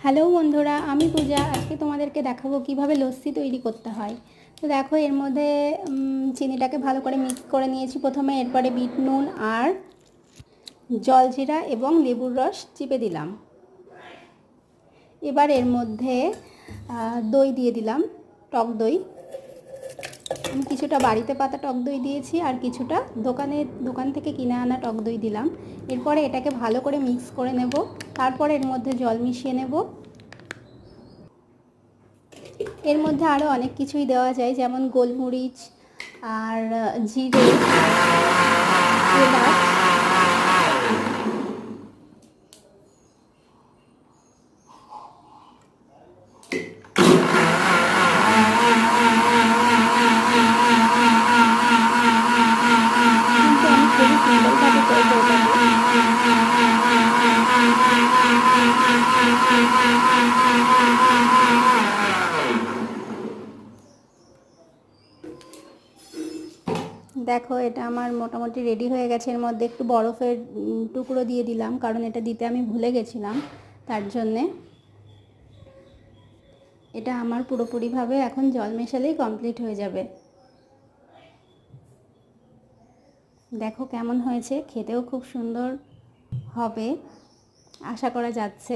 Hello বন্ধুরা, আমি পূজা। আজকে তোমাদেরকে দেখাবো কিভাবে লস্যি তৈরি করতে হয়। তো দেখো, এর মধ্যে চিনিটাকে ভালো করে মিক্স করে নিয়েছি প্রথমে। এরপরে বিট নুন আর জলজিরা এবং লেবুর রস চিপে দিলাম। এবার এর মধ্যে দই দিয়ে দিলাম, টক দই। আমি কিছুটা বাড়িতে পাতা টক দই দিয়েছি আর কিছুটা দোকান থেকে কিনে আনা টক দই দিলাম। এরপরে এটাকে ভালো করে মিক্স করে নেব। তারপরে এর মধ্যে জল মিশিয়ে নেব। এর মধ্যে আরও অনেক কিছুই দেওয়া যায়, যেমন গোলমরিচ আর জিরে, এলাচ। কিন্তু আমি খুবই সিম্পলভাবে করবো দেখো, এটা আমার মোটামুটি রেডি হয়ে গেছে। এর মধ্যে একটু বরফের টুকরো দিয়ে দিলাম, কারণ এটা দিতে আমি ভুলে গেছিলাম, তার জন্যে। এটা আমার পুরোপুরিভাবে এখন জল মেশালেই কমপ্লিট হয়ে যাবে। দেখো কেমন হয়েছে, খেতেও খুব সুন্দর হবে আশা করা যাচ্ছে।